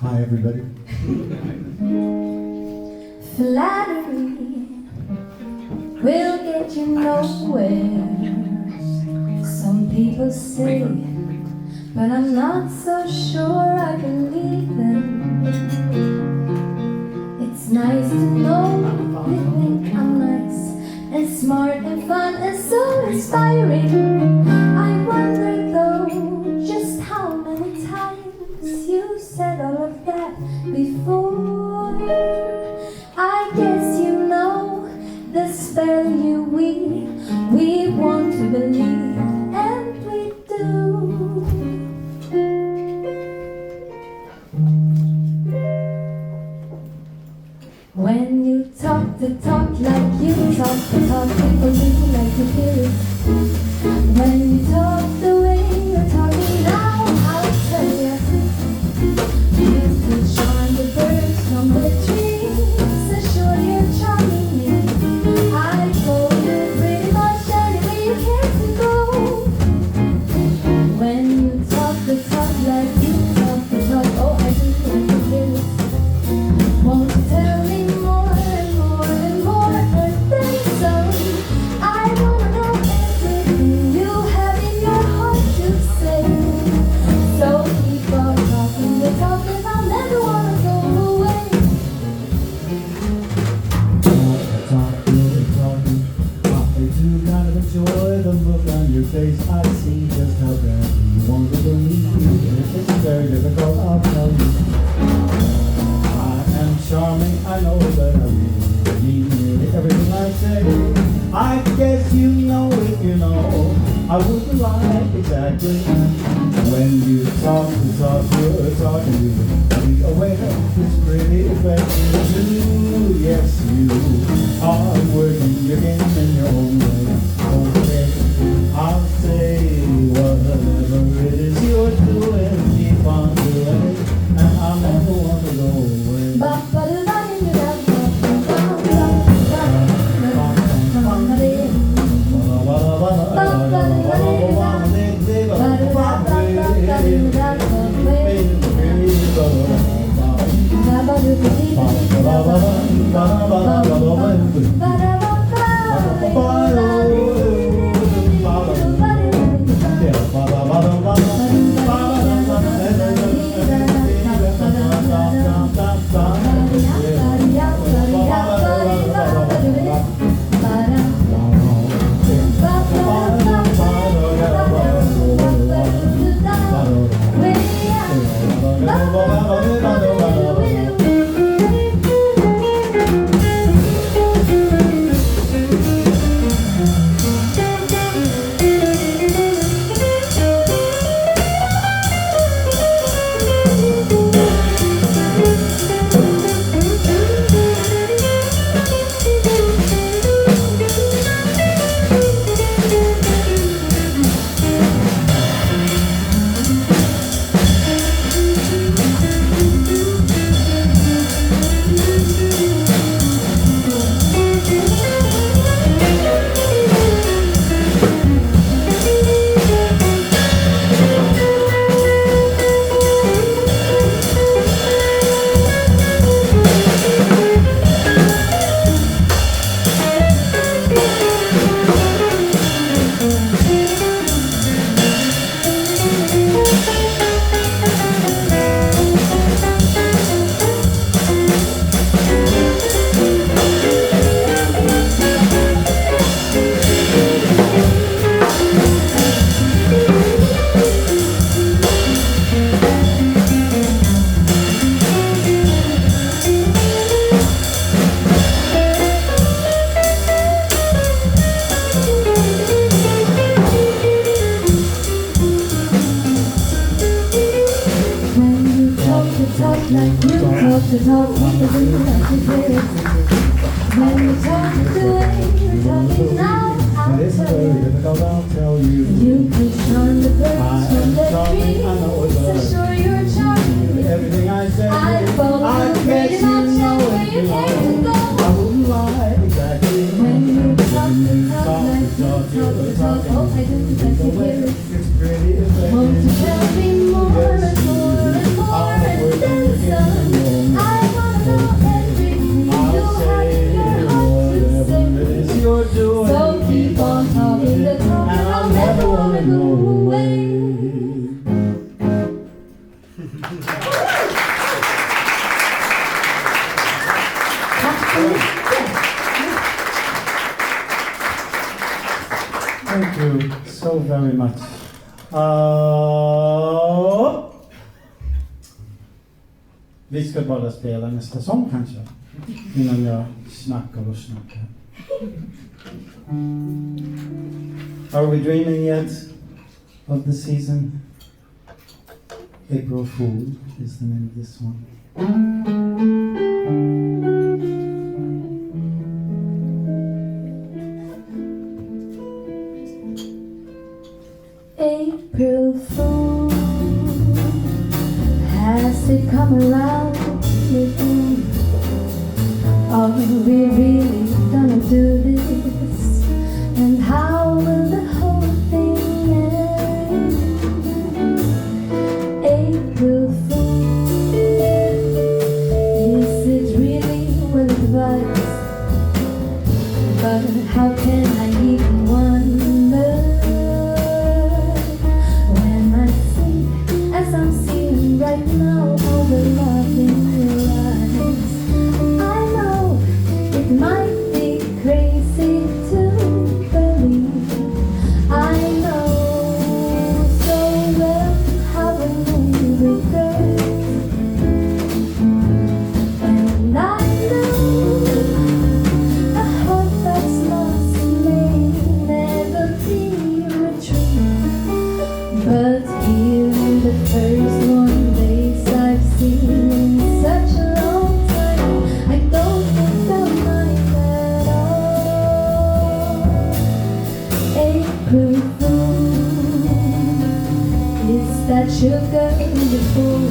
Hi, everybody. Flattery will get you nowhere, some people say, but I'm not so sure I believe them. It's nice to know they think I'm nice and smart and fun and so inspiring. I wonder though just how many times you said all of that before. I guess you know the spell we want to believe, and we do. When you talk the talk like you talk the talk, people do like to hear it. When you talk the way you're talking now, I'll tell you, you could charm the birds from the trees, and sure you're charming me. I go pretty much anywhere you care to go. When you talk the talk like you talk the talk, oh I do like to hear it. Won't you tell me more and more and more than so? I wanna know everything you have in your heart to say. So keep on talking the talk, and I'll never wanna go away. Talking. I do kind of enjoy the look on your face. I see just how badly you want to believe me. It's very difficult, I'll tell you. I am charming, I know that I really mean nearly everything I say. I guess you know if you know, I wouldn't lie exactly. When you talk the talk, you're talking, you be aware it's pretty effective too. Yes, you are working your game in your own way. Okay, I'll say whatever it is you're doing, keep on doing it, and I'll never want to go away. Won't you tell me more and more and more and then so? Thank you so very much. Vi ska bara spela nästa sång kanske, innan jag snackar och snackar. Are we dreaming yet of the season? April Fool is the name of this one. April Fool, has it come around again? Are we really gonna do this? And how will the whole thing end? April Fool, is it really well advised? But how can I even wonder when I see, as I'm seeing right now, all the love in your eyes? I know it might be crazy to believe. I know so well how I know you regret. And I know a heart that's lost may never be retrieved. But here in the first one days I've seen in such a long time, I don't think I'll mind at all. April Fool, is that sugar in the bowl?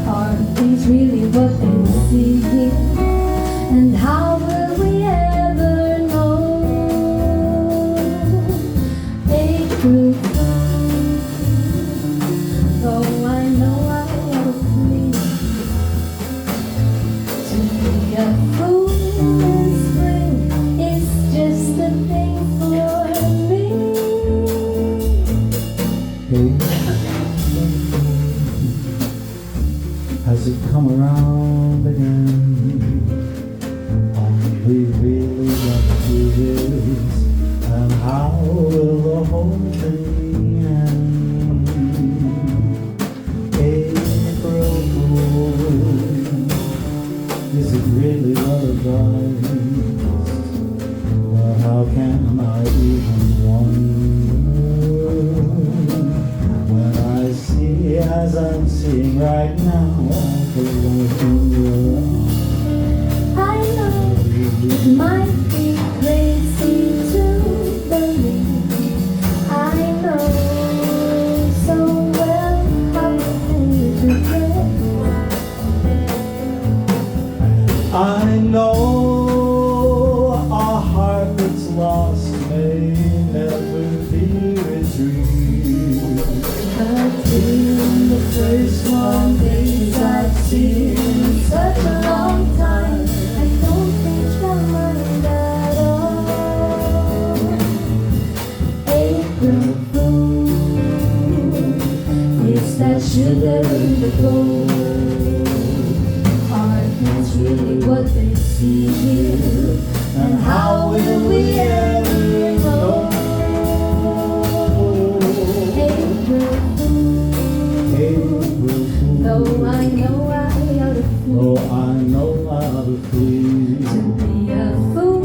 Are things really what they see? And how will we ever know? April Fool, though I know I ought to please. To be a fool in spring is just a thing for me. Has it come around again? Are we really gonna do this? And how will the whole thing end? April Fool, is it really what advised? Well, how can I even wonder when I see, as I'm seeing right now, all the love in your eyes? I know it might be crazy to believe. I know so well how you regret. I know a heart that's lost may never be retrieved. But in the first one days I've seen in such a long time, I don't think I'll mind at all. April Fool, is that sugar in the bowl? Are things really what they see here? And how will we ever know? April Fool, April Fool, though I know I ought to oh, fool. I know how to To feel. be a fool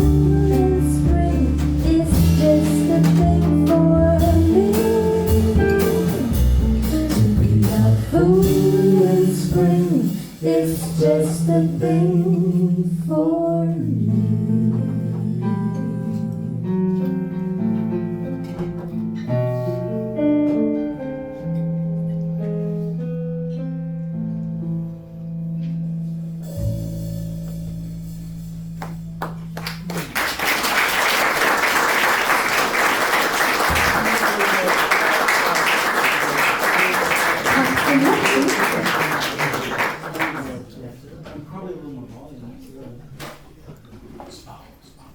in spring is just a thing for me. To be a fool in spring is just a thing for me.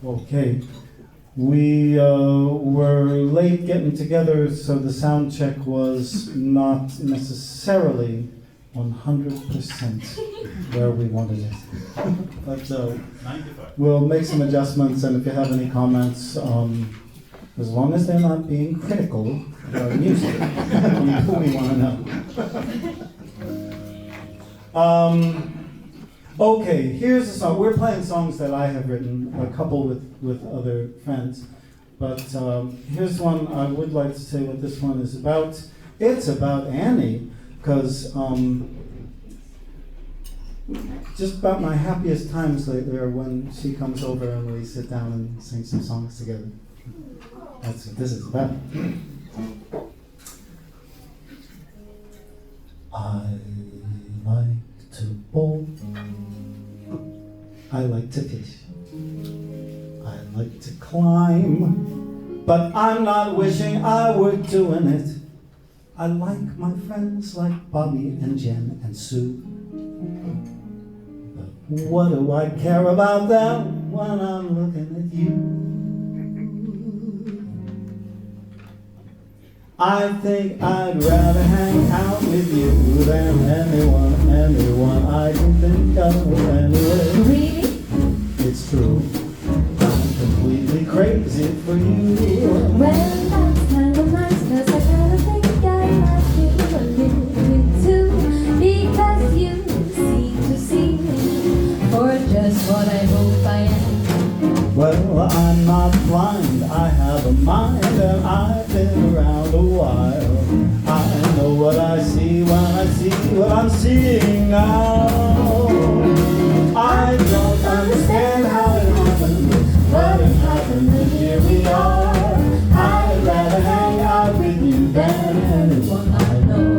Okay. We were late getting together, so the sound check was not necessarily 100% where we wanted it. But we'll make some adjustments, and if you have any comments, as long as they're not being critical of our music, we want to know. Okay, here's a song. We're playing songs that I have written, a couple with other friends. But here's one I would like to say what this one is about. It's about Annie, because just about my happiest times lately are when she comes over and we sit down and sing some songs together. That's what this is about. I like to bowl. I like to fish. I like to climb. But I'm not wishing I were doing it. I like my friends like Bobby and Jen and Sue. But what do I care about them when I'm looking at you? I think I'd rather hang out with you than anyone I can think of anyway. Really? It's true. I'm completely crazy for you. Well, that's kind of nice, cause I kinda think I like you a little bit too. Because you seem to see me for just what I hope I am. Well, I'm not blind, I have a mind, and I've been around a while. I know what I see when I see what I'm seeing now. I don't understand how it happened, but it happened and here we are. I'd rather hang out with you than anyone I know.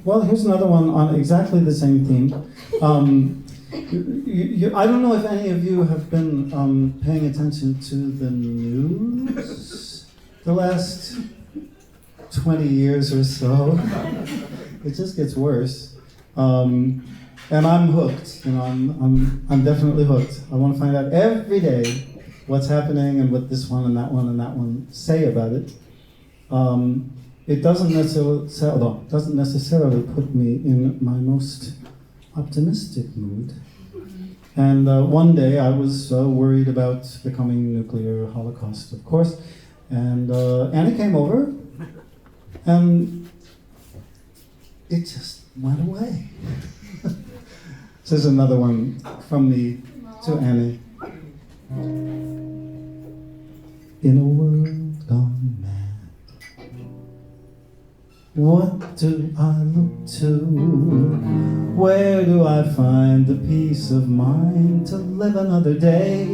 Well, here's another one on exactly the same theme. I don't know if any of you have been paying attention to the news the last 20 years or so. It just gets worse. And I'm hooked. You know, I'm definitely hooked. I want to find out every day what's happening and what this one and that one and that one say about it. It doesn't necessarily put me in my most optimistic mood. And one day I was worried about the coming nuclear holocaust, of course. And Annie came over, and it just went away. This is another one from me to Annie. In a world gone mad, what do I look to? Where do I find the peace of mind to live another day?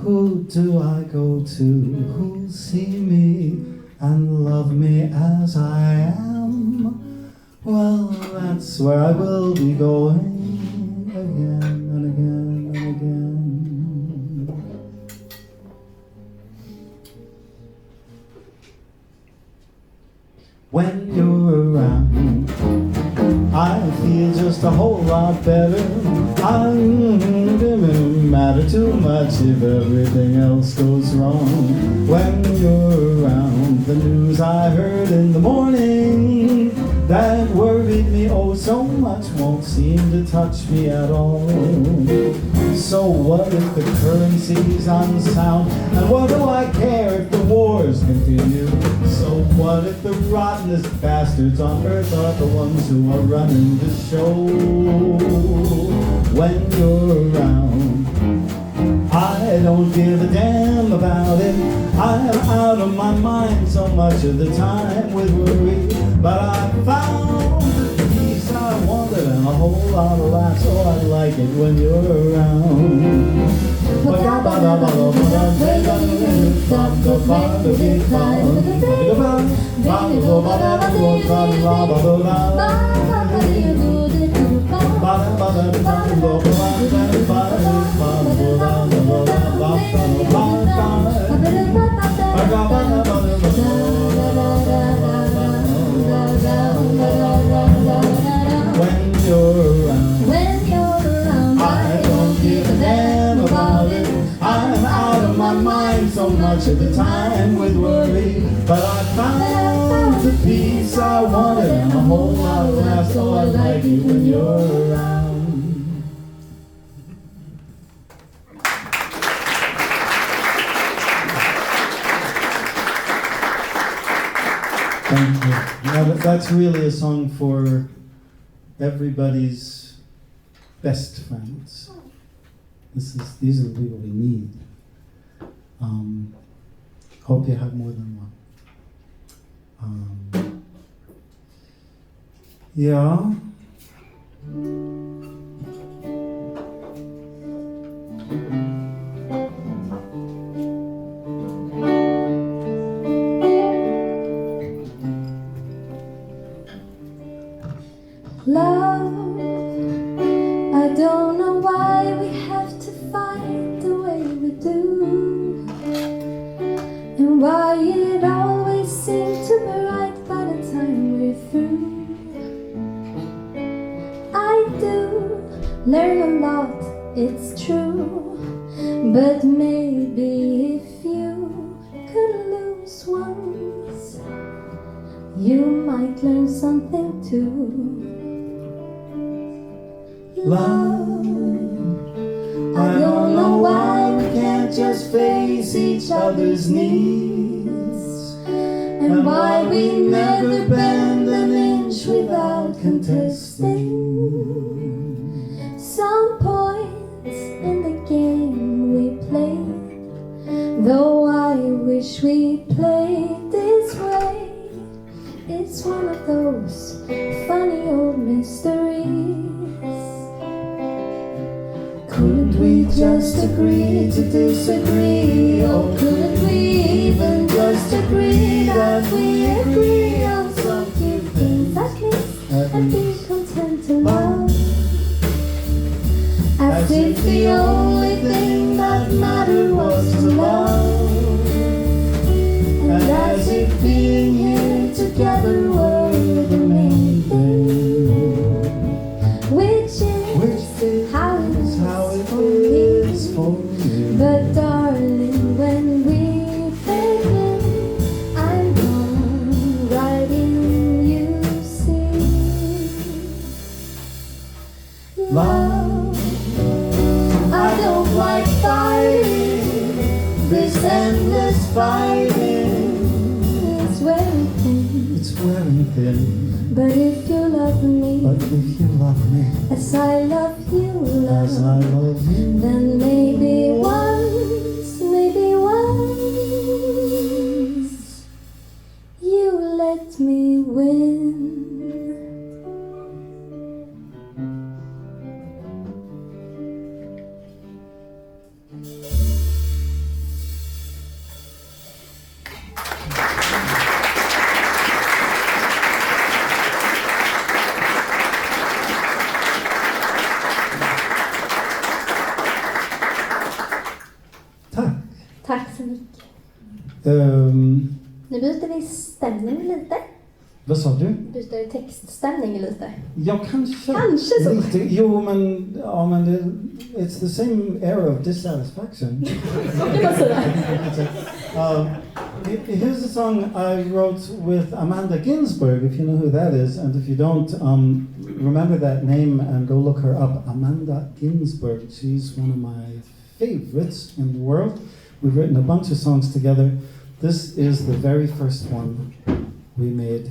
Who do I go to? Who'll see me and love me as I am? Well, that's where I will be going again and again and again. When you're around, I feel just a whole lot better. I don't matter too much if everything else goes wrong. When you're around, the news I heard in the morning that worried me oh so much won't seem to touch me at all. So what if the currency's unsound? And what do I care if the wars continue? So what if the rottenest bastards on earth are the ones who are running the show? When you're around, I don't give a damn about it. I'm out of my mind so much of the time with worry. But I found the peace I wanted and a whole lot of laughs. Oh, I like it when you're around. When you're around, I don't give a damn about it. I'm out of my mind so much of the time with worry. But I found the peace I wanted and a whole lot of laughs. So I like it when you're around. Thank you. That's really a song for everybody's best friends. These are the people we need. Hope you have more than one. Yeah. Love, I don't know why we have to fight the way we do, and why it always seems to be right by the time we're through. I do learn a lot, it's true, but maybe if you could lose once, you might learn something too. Love, I don't know why we can't just face each other's needs, and why we never bend an inch without contesting. Some points in the game we played, though I wish we played this way. It's one of those funny old mysteries. Couldn't we just agree to disagree? Or couldn't we even just agree that we agree on some few things at least, and be content to love? As if the only thing that mattered was to love, and as if being here together were the main thing, which is how it is for me. But darling, when we begin, I'm gone right in, you see. Love, I don't like fighting, this endless fighting. It's wearing thin. It's wearing thin. But if you love me, as I love you, then maybe once, you let me win. Tack så mycket. Nu byter vi stämning lite. Vad sa du? Byter textstämning lite. Ja, kanske. Kanske så. Lite. Jo, men it's the same era of dissatisfaction. Det var sådär. Here's a song I wrote with Amanda Ginsberg, if you know who that is, and if you don't, remember that name and go look her up. Amanda Ginsberg. She's one of my favorites in the world. We've written a bunch of songs together. This is the very first one we made.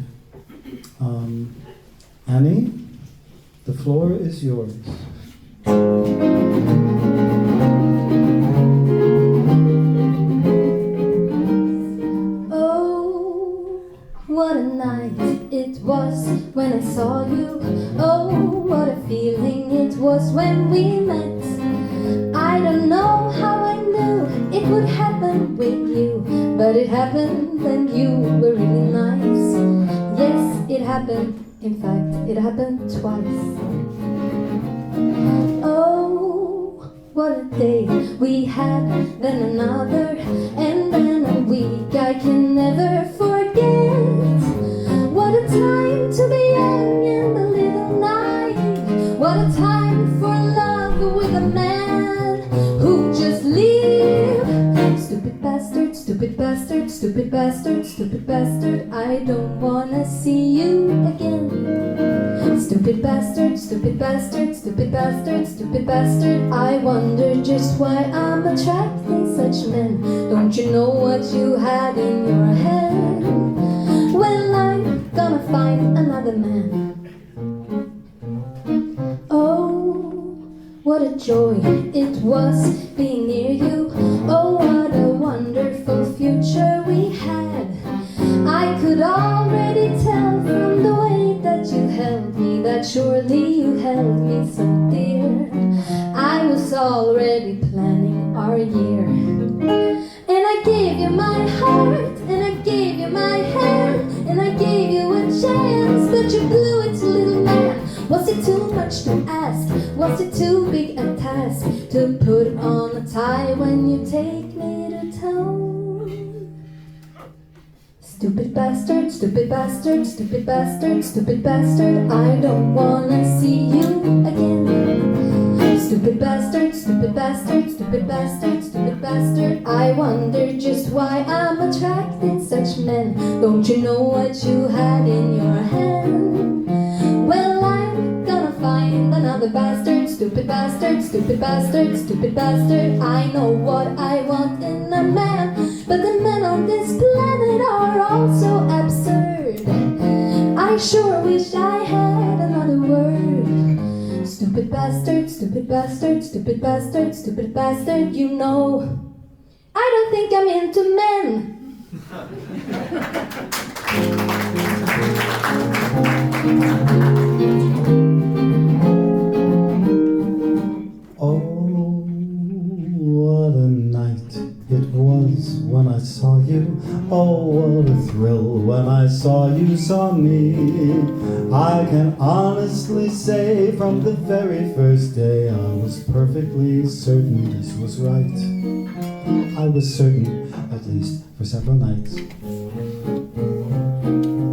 Annie, the floor is yours. was when I saw you. Oh, what a feeling it was when we met. I don't know how I knew it would happen with you, but it happened and you were really nice. Yes, it happened. In fact, it happened twice. Oh, what a day we had, then another, and then a week I can never forget. What a time to be young and a little naive. What a time for love with a man who just lived. Stupid bastard, stupid bastard, stupid bastard, stupid bastard, I don't wanna see you again. Stupid bastard, stupid bastard, stupid bastard, stupid bastard, I wonder just why I'm attracting such men. Don't you know what you had in your head? Well, I'm gonna find another man. Oh, what a joy it was being near you. Oh, what a wonderful future we had. I could already tell from the way that you held me that surely you held me so dear. I was already planning our year. And I gave you my heart, and I gave you my hand, and I gave you a chance, but you blew it, little man. Was it too much to ask? Was it too big a task to put on a tie when you take me to town? Stupid bastard, stupid bastard, stupid bastard, stupid bastard, I don't wanna see you again. Stupid bastard, stupid bastard, stupid bastard, stupid bastard, I wonder just why I'm attracting such men. Don't you know what you had in your hand? Well, I'm gonna find another bastard. Stupid bastard, stupid bastard, stupid bastard, I know what I want in a man, but the men on this planet are all so absurd. I sure wish I had another word. Stupid bastard, stupid bastard, stupid bastard, stupid bastard, you know, I don't think I'm into men. Oh, what a night it was when I saw you. Oh, what a thrill when I saw you saw me. I can honestly say from the very first day I was perfectly certain this was right. I was certain, at least for several nights.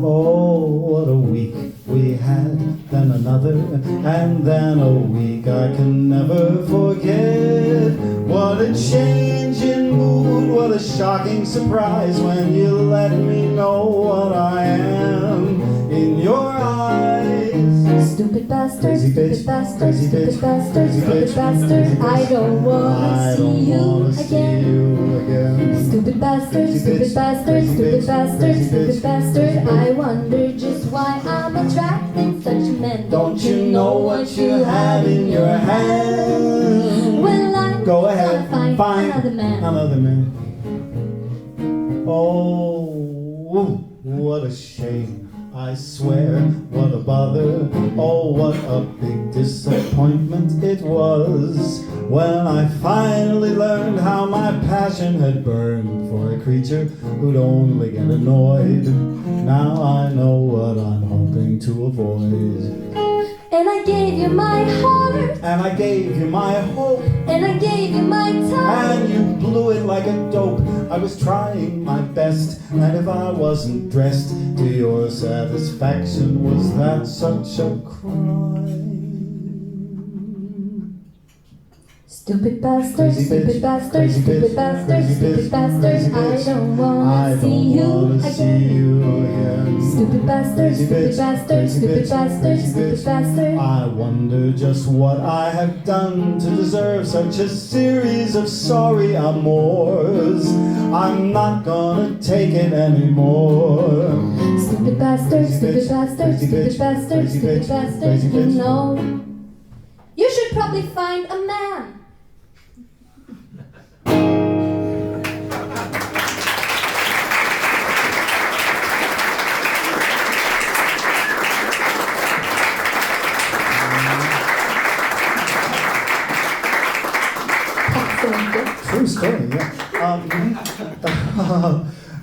Oh, what a week we had, then another, and then a week I can never forget. What a change in mood, what a shocking surprise when you let me know what I am in your eyes. Stupid bastard, Crazy stupid bitch, bastard, crazy stupid bitch, bastard, crazy stupid bitch, bastard, crazy bitch. I don't wanna see you again. Stupid bastard, Crazy stupid bitch, bastard, crazy stupid bitch, bastard, crazy stupid bitch, bastard, crazy I wonder just why I'm attracting such men. Don't you know what you have in your hand? Well, I'm Go ahead, gonna find another man. Another man. Oh, what a shame. I swear, what a bother. Oh, what a big disappointment it was when I finally learned how my passion had burned for a creature who'd only get annoyed. Now I know what I'm hoping to avoid. And I gave you my heart, And I gave you my hope, and I gave you my time, and you blew it like a dope. I was trying my best, and if I wasn't dressed to your satisfaction, was that such a crime? Stupid bastard, Crazy stupid bitch, bastard, crazy stupid bitch, bastard, crazy stupid bitch, bastard, crazy I bitch. don't I wanna see don't you wanna see again. you again. Stupid bastard, Crazy stupid bitch, bastard, crazy stupid bitch, bastard, crazy stupid bitch. bastard. I wonder just what I have done to deserve such a series of sorry amours. I'm not gonna take it anymore. Stupid bastard, Crazy stupid bitch, bastard, crazy stupid bitch, bastard, crazy stupid bitch, bastard, crazy you bitch. know. You should probably find a man.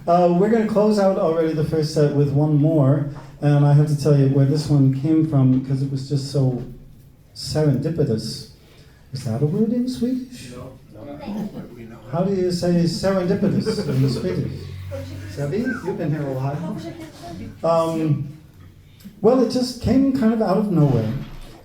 We're going to close out already the first set with one more, and I have to tell you where this one came from because it was just so serendipitous. Is that a word in Swedish? No. How do you say serendipitous in Swedish? Sebi, you've been here a while. Well, it just came kind of out of nowhere.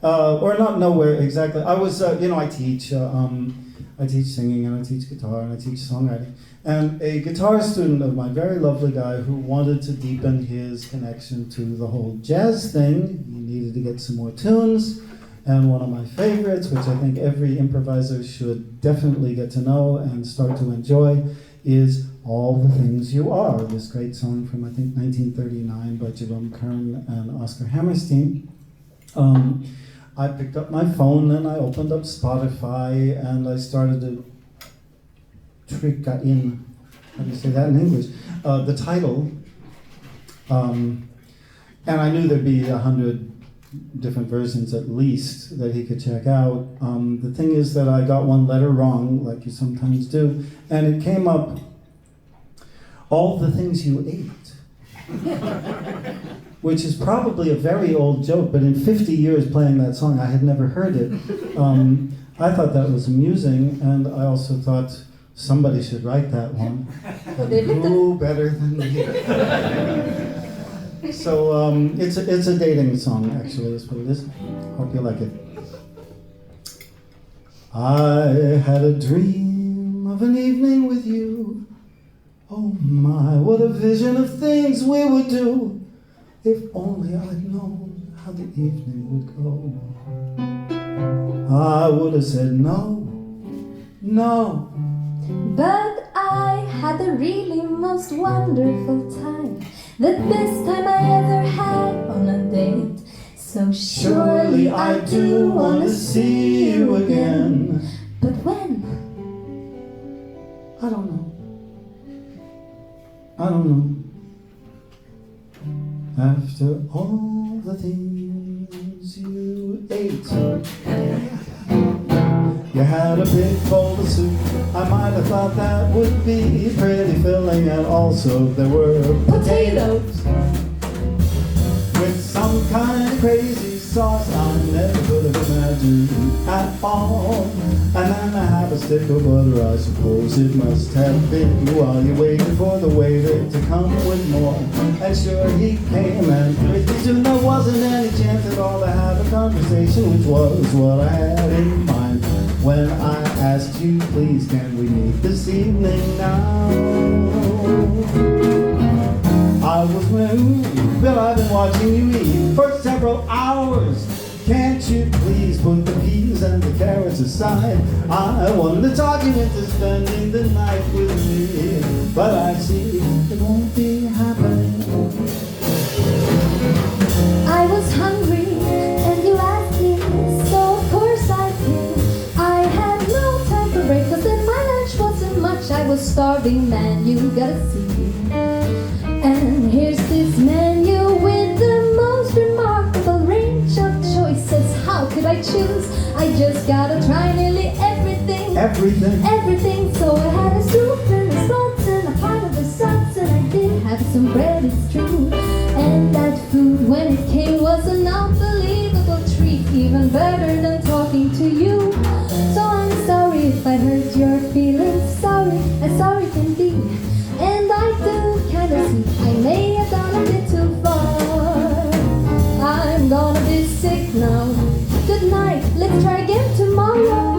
Or not nowhere exactly. I was, I teach singing and I teach guitar and I teach songwriting. And a guitar student of mine, very lovely guy, who wanted to deepen his connection to the whole jazz thing. He needed to get some more tunes. And one of my favorites, which I think every improviser should definitely get to know and start to enjoy, is All the Things You Are, this great song from, I think, 1939 by Jerome Kern and Oscar Hammerstein. I picked up my phone and I opened up Spotify and I started to trycka in, how do you say that in English, the title. And I knew there'd be 100 different versions at least that he could check out. The thing is that I got one letter wrong, like you sometimes do, and it came up, All the Things You Ate. Which is probably a very old joke, but in 50 years playing that song, I had never heard it. I thought that was amusing, and I also thought somebody should write that one. Who better than me? So it's a dating song, actually, that's what it is. Hope you like it. I had a dream of an evening with you. Oh my, what a vision of things we would do. If only I'd known how the evening would go, I would have said no. But I had a really most wonderful time, the best time I ever had on a date. So surely I do want to see you again. But when? I don't know. After all the things you ate, you had a big bowl of soup. I might have thought that would be pretty filling, and also there were potatoes with some kind of crazy sauce I never could have imagined at all. And then I have a stick of butter, I suppose it must have been while you waited for the waiter to come with more. And sure he came, and pretty soon there wasn't any chance at all to have a conversation, which was what I had in mind when I asked you, please can we meet this evening now? I was moved, but I've been watching you eat for several hours. Can't you please put the peas and the carrots aside? I wanted to talk you into spending the night with me, but I see it won't be happening. I was hungry and you asked me, so of course I did. I had no time for breakfast and my lunch wasn't much. I was starving, man, you gotta see. And here's this menu with the most remarkable range of choices. How could I choose? I just gotta try nearly everything. Everything. So I had a soup and a sauce and a pint of the sauce, and I did have some bread, it's true. And that food, when it came, was an unbelievable treat, even better than talking to you. So I'm sorry if I hurt your feelings. Sorry, as sorry can be. And I do kinda see I may have gone a bit too far. I'm gonna be sick now. Good night, let's try again tomorrow.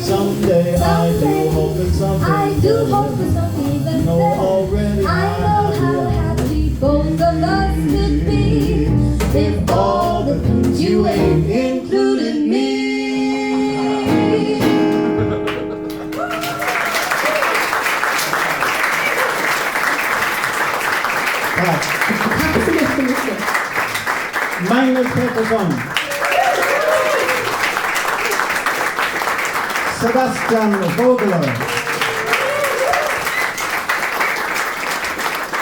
Someday, I do hope that something that I know how happy both of us could be if all the things you ain't included me. Magnus Peterson, Sebastian Voegler,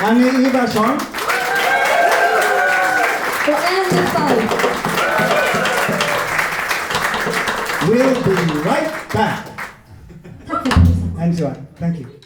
Ivarsson, For Andy Fite. we'll be right back. And so on. Thank you.